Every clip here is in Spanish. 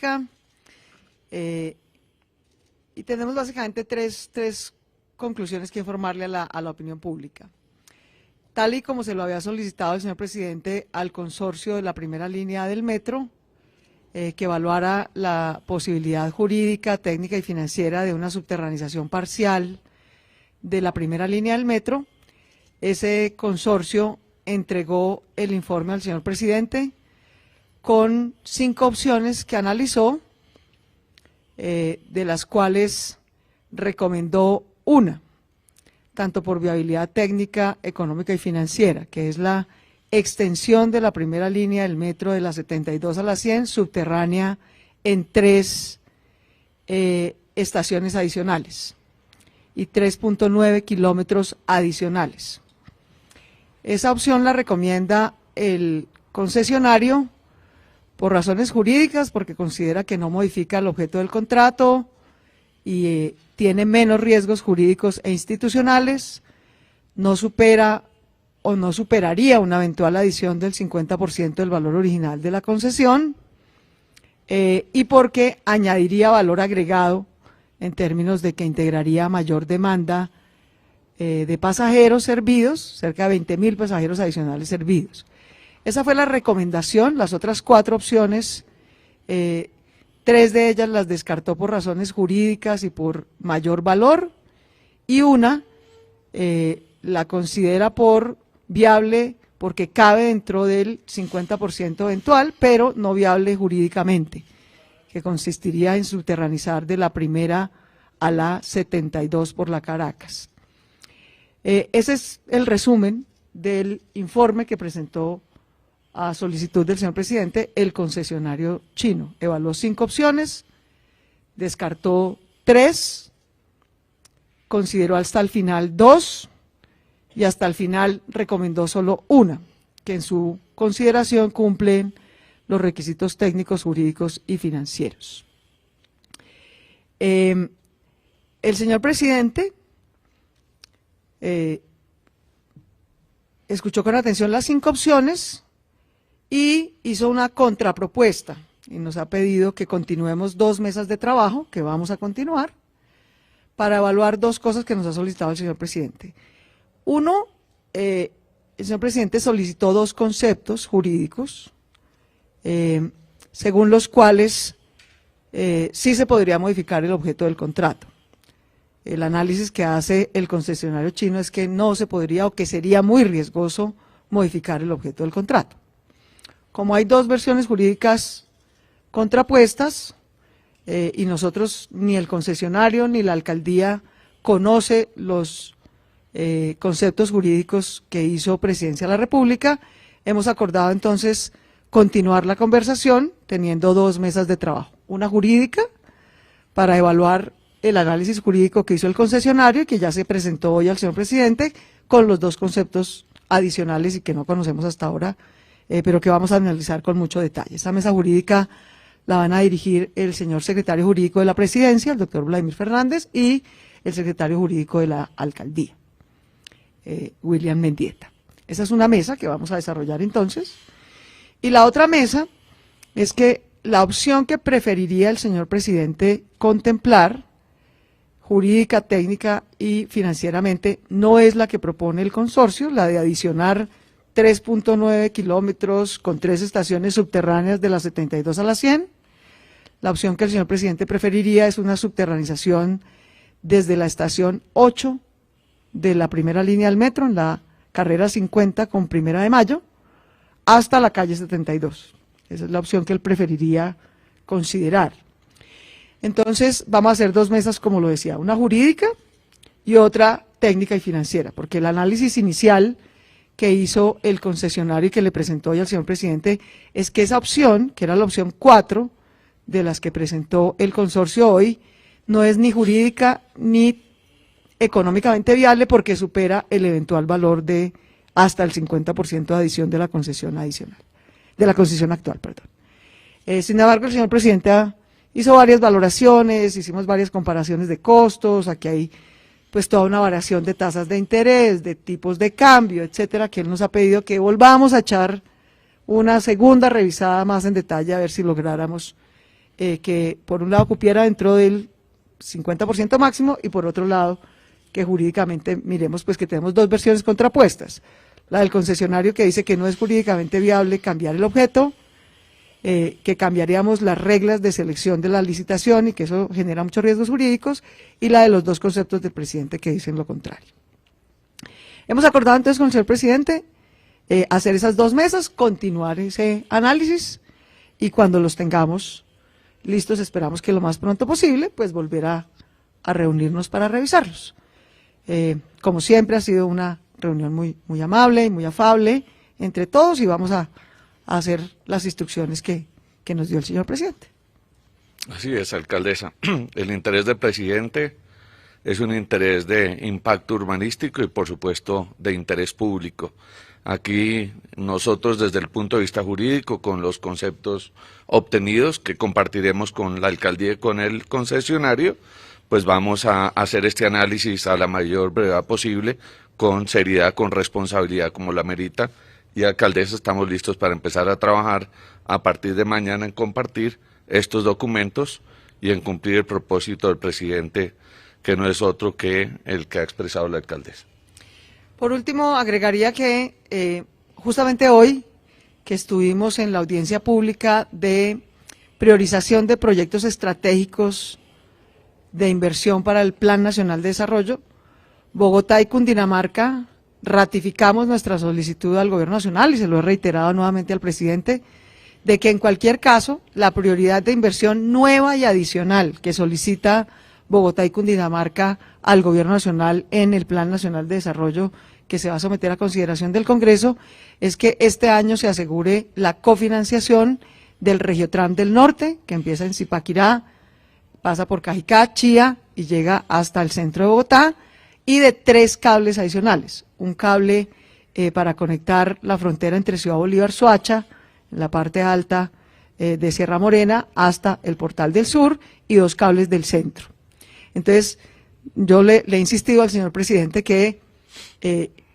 Pública, y tenemos básicamente tres conclusiones que informarle a la opinión pública. Tal y como se lo había solicitado el señor presidente al consorcio de la primera línea del metro, que evaluara la posibilidad jurídica, técnica y financiera de una subterranización parcial de la primera línea del metro, ese consorcio entregó el informe al señor presidente con 5 opciones que analizó, de las cuales recomendó una, tanto por viabilidad técnica, económica y financiera, que es la extensión de la primera línea del metro de la 72 a la 100, subterránea en 3 estaciones adicionales y 3.9 kilómetros adicionales. Esa opción la recomienda el concesionario por razones jurídicas, porque considera que no modifica el objeto del contrato y tiene menos riesgos jurídicos e institucionales, no supera o no superaría una eventual adición del 50% del valor original de la concesión, y porque añadiría valor agregado en términos de que integraría mayor demanda de pasajeros servidos, cerca de 20.000 pasajeros adicionales servidos. Esa fue la recomendación. Las otras 4 opciones, 3 de ellas las descartó por razones jurídicas y por mayor valor, y una la considera por viable porque cabe dentro del 50% eventual, pero no viable jurídicamente, que consistiría en subterranizar de la primera a la 72 por la Caracas. Ese es el resumen del informe que presentó a solicitud del señor presidente el concesionario chino. Evaluó 5 opciones, descartó 3, consideró hasta el final 2 y hasta el final recomendó solo una, que en su consideración cumplen los requisitos técnicos, jurídicos y financieros. El señor presidente escuchó con atención las 5 opciones y hizo una contrapropuesta y nos ha pedido que continuemos 2 mesas de trabajo, que vamos a continuar, para evaluar 2 cosas que nos ha solicitado el señor presidente. Uno, el señor presidente solicitó 2 conceptos jurídicos, según los cuales sí se podría modificar el objeto del contrato. El análisis que hace el concesionario chino es que no se podría, o que sería muy riesgoso, modificar el objeto del contrato. Como hay 2 versiones jurídicas contrapuestas, y nosotros, ni el concesionario ni la alcaldía, conoce los conceptos jurídicos que hizo Presidencia de la República, hemos acordado entonces continuar la conversación teniendo 2 mesas de trabajo. Una jurídica, para evaluar el análisis jurídico que hizo el concesionario y que ya se presentó hoy al señor presidente, con los 2 conceptos adicionales y que no conocemos hasta ahora, pero que vamos a analizar con mucho detalle. Esa mesa jurídica la van a dirigir el señor secretario jurídico de la Presidencia, el doctor Vladimir Fernández, y el secretario jurídico de la alcaldía, William Mendieta. Esa es una mesa que vamos a desarrollar entonces. Y la otra mesa es que la opción que preferiría el señor presidente contemplar, jurídica, técnica y financieramente, no es la que propone el consorcio, la de adicionar 3.9 kilómetros con 3 estaciones subterráneas de la 72 a la 100. La opción que el señor presidente preferiría es una subterranización desde la estación 8 de la primera línea del metro, en la carrera 50 con 1 de Mayo, hasta la calle 72. Esa es la opción que él preferiría considerar. Entonces, vamos a hacer 2 mesas, como lo decía, una jurídica y otra técnica y financiera, porque el análisis inicial que hizo el concesionario y que le presentó hoy al señor presidente es que esa opción, que era la opción 4 de las que presentó el consorcio hoy, no es ni jurídica ni económicamente viable porque supera el eventual valor de hasta el 50% de adición de la concesión adicional, de la concesión actual, perdón. Sin embargo, el señor presidente hizo varias valoraciones, hicimos varias comparaciones de costos, aquí hay pues toda una variación de tasas de interés, de tipos de cambio, etcétera, que él nos ha pedido que volvamos a echar una segunda revisada más en detalle a ver si lográramos que por un lado cupiera dentro del 50% máximo y por otro lado que jurídicamente miremos pues que tenemos dos versiones contrapuestas. La del concesionario que dice que no es jurídicamente viable cambiar el objeto, que cambiaríamos las reglas de selección de la licitación y que eso genera muchos riesgos jurídicos, y la de los dos conceptos del presidente que dicen lo contrario. Hemos acordado entonces con el señor presidente hacer esas dos mesas, continuar ese análisis y cuando los tengamos listos, esperamos que lo más pronto posible, pues volver a reunirnos para revisarlos. Como siempre ha sido una reunión muy amable y muy afable entre todos y vamos a hacer las instrucciones que nos dio el señor presidente. Así es, alcaldesa. El interés del presidente es un interés de impacto urbanístico y por supuesto de interés público. Aquí nosotros desde el punto de vista jurídico, con los conceptos obtenidos que compartiremos con la alcaldía y con el concesionario, pues vamos a hacer este análisis a la mayor brevedad posible, con seriedad, con responsabilidad como la merita. Y alcaldesa, estamos listos para empezar a trabajar a partir de mañana en compartir estos documentos y en cumplir el propósito del presidente, que no es otro que el que ha expresado la alcaldesa. Por último, agregaría que justamente hoy, que estuvimos en la audiencia pública de priorización de proyectos estratégicos de inversión para el Plan Nacional de Desarrollo, Bogotá y Cundinamarca ratificamos nuestra solicitud al Gobierno Nacional, y se lo he reiterado nuevamente al presidente, de que en cualquier caso la prioridad de inversión nueva y adicional que solicita Bogotá y Cundinamarca al Gobierno Nacional en el Plan Nacional de Desarrollo que se va a someter a consideración del Congreso es que este año se asegure la cofinanciación del Regiotram del Norte, que empieza en Zipaquirá, pasa por Cajicá, Chía y llega hasta el centro de Bogotá, y de 3 cables adicionales. Un cable para conectar la frontera entre Ciudad Bolívar, Soacha, en la parte alta de Sierra Morena, hasta el Portal del Sur, y 2 cables del centro. Entonces, yo le he insistido al señor presidente que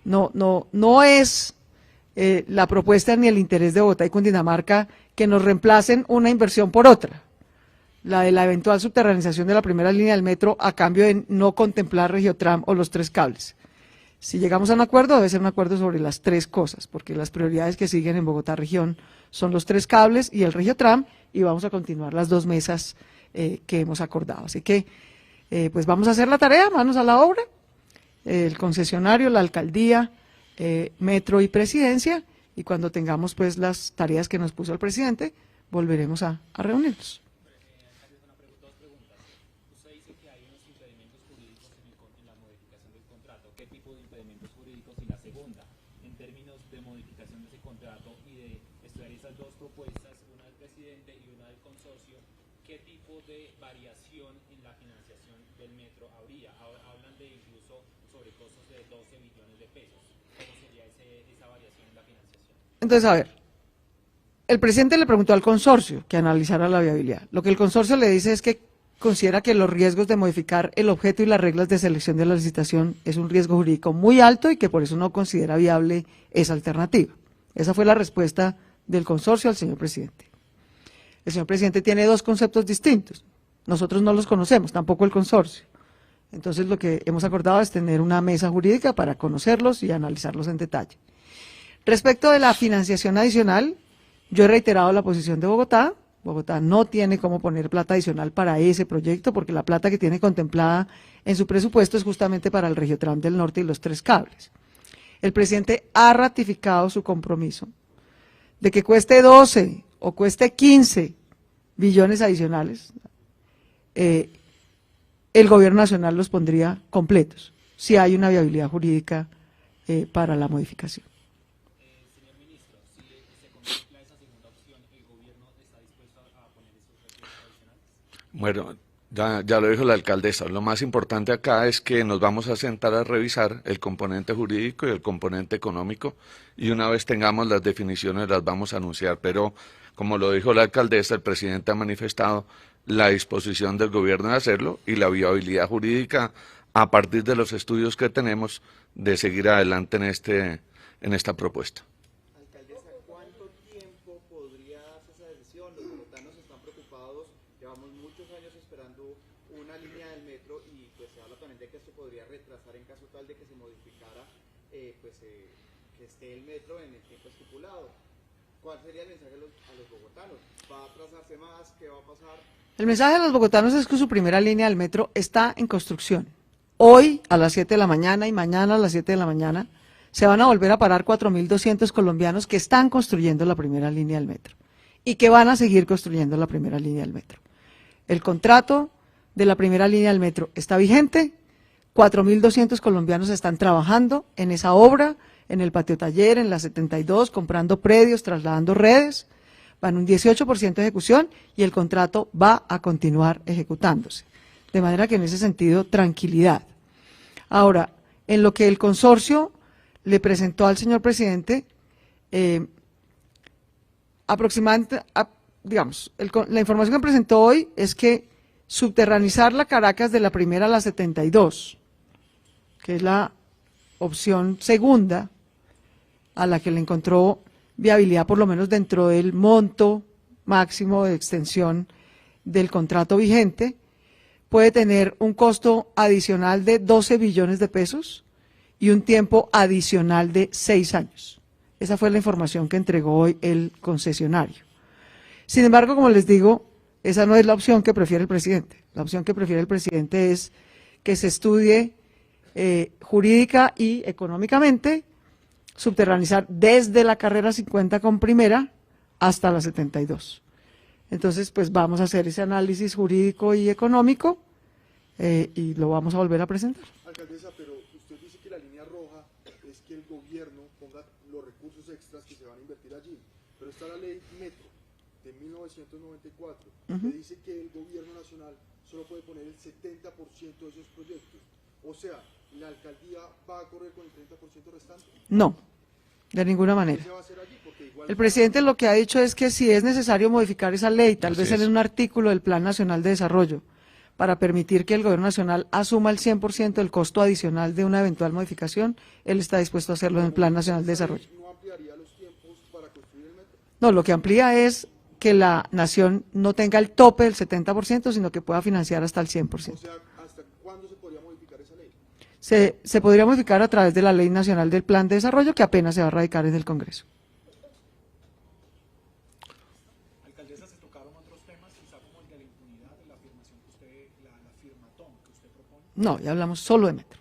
no es la propuesta ni el interés de Bogotá y Cundinamarca que nos reemplacen una inversión por otra, la de la eventual subterranización de la primera línea del metro a cambio de no contemplar Regiotram o los 3 cables. Si llegamos a un acuerdo, debe ser un acuerdo sobre las 3 cosas, porque las prioridades que siguen en Bogotá región son los 3 cables y el Regiotram, y vamos a continuar las 2 mesas que hemos acordado. Así que, pues vamos a hacer la tarea, manos a la obra, el concesionario, la alcaldía, metro y presidencia, y cuando tengamos pues las tareas que nos puso el presidente, volveremos a reunirnos. ¿Qué tipo de impedimentos jurídicos? Y la segunda, en términos de modificación de ese contrato y de estudiar esas dos propuestas, una del presidente y una del consorcio, ¿qué tipo de variación en la financiación del metro habría? Hablan de incluso sobre costos de 12 billones de pesos. ¿Cómo sería esa variación en la financiación? Entonces, a ver, el presidente le preguntó al consorcio que analizara la viabilidad. Lo que el consorcio le dice es que considera que los riesgos de modificar el objeto y las reglas de selección de la licitación es un riesgo jurídico muy alto y que por eso no considera viable esa alternativa. Esa fue la respuesta del consorcio al señor presidente. El señor presidente tiene 2 conceptos distintos. Nosotros no los conocemos, tampoco el consorcio. Entonces lo que hemos acordado es tener una mesa jurídica para conocerlos y analizarlos en detalle. Respecto de la financiación adicional, yo he reiterado la posición de Bogotá. Bogotá no tiene cómo poner plata adicional para ese proyecto porque la plata que tiene contemplada en su presupuesto es justamente para el Regiotram del Norte y los 3 cables. El presidente ha ratificado su compromiso de que cueste 12 o cueste 15 billones adicionales, el Gobierno Nacional los pondría completos, si hay una viabilidad jurídica para la modificación. Señor ministro, si se contempla esa segunda opción, ¿el gobierno está dispuesto a poner esos recursos adicionales? Bueno, ya lo dijo la alcaldesa, lo más importante acá es que nos vamos a sentar a revisar el componente jurídico y el componente económico, y una vez tengamos las definiciones las vamos a anunciar, pero como lo dijo la alcaldesa, el presidente ha manifestado la disposición del gobierno de hacerlo y la viabilidad jurídica a partir de los estudios que tenemos de seguir adelante en esta propuesta. Alcaldesa, ¿cuánto tiempo podría darse esa decisión? Los bogotanos están preocupados pasar en caso tal de que se modificara, que esté el metro en el tiempo estipulado. ¿Cuál sería el mensaje a los bogotanos? ¿Va a atrasarse más? ¿Qué va a pasar? El mensaje a los bogotanos es que su primera línea del metro está en construcción. Hoy a las 7 de la mañana y mañana a las 7 de la mañana se van a volver a parar 4.200 colombianos que están construyendo la primera línea del metro y que van a seguir construyendo la primera línea del metro. El contrato de la primera línea del metro está vigente, 4.200 colombianos están trabajando en esa obra, en el patio taller, en la 72, comprando predios, trasladando redes, van un 18% de ejecución y el contrato va a continuar ejecutándose. De manera que en ese sentido, tranquilidad. Ahora, en lo que el consorcio le presentó al señor presidente, aproximadamente, digamos, la información que presentó hoy es que subterranizar la Caracas de la primera a la 72, que es la opción segunda a la que le encontró viabilidad por lo menos dentro del monto máximo de extensión del contrato vigente, puede tener un costo adicional de 12 billones de pesos y un tiempo adicional de 6 años. Esa fue la información que entregó hoy el concesionario. Sin embargo, como les digo, esa no es la opción que prefiere el presidente. La opción que prefiere el presidente es que se estudie jurídica y económicamente subterranizar desde la carrera 50 con primera hasta la 72. Entonces, pues vamos a hacer ese análisis jurídico y económico y lo vamos a volver a presentar. Alcaldesa, pero usted dice que la línea roja es que el gobierno ponga los recursos extras que se van a invertir allí, pero está la ley Metro de 1994, que dice que el gobierno nacional solo puede poner el 70% de esos proyectos. O sea, ¿la alcaldía va a correr con el 30% restante? No, de ninguna manera. ¿Qué se va a hacer allí? Porque igual El presidente lo que ha dicho es que si es necesario modificar esa ley, tal vez en un artículo del Plan Nacional de Desarrollo, para permitir que el gobierno nacional asuma el 100% del costo adicional de una eventual modificación, él está dispuesto a hacerlo en el Plan Nacional de Desarrollo. ¿no ampliaría los tiempos para construir el metro? No, lo que amplía es que la nación no tenga el tope del 70%, sino que pueda financiar hasta el 100%. O sea, ¿hasta cuándo se podría modificar esa ley? Se podría modificar a través de la Ley Nacional del Plan de Desarrollo, que apenas se va a radicar en el Congreso. Alcaldesa, se tocaron otros temas, quizá como el de la impunidad, de la afirmación que usted, la firmatón que usted propone. No, ya hablamos solo de metro.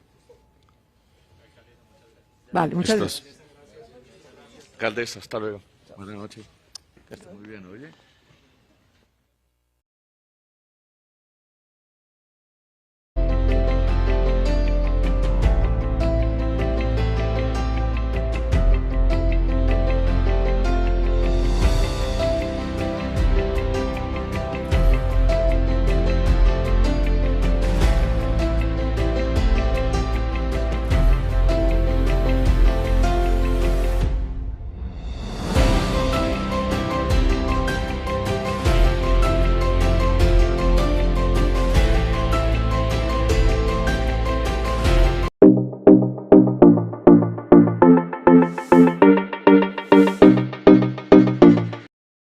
Vale, muchas gracias. Alcaldesa, hasta luego. Buenas noches. Que esté muy bien, oye.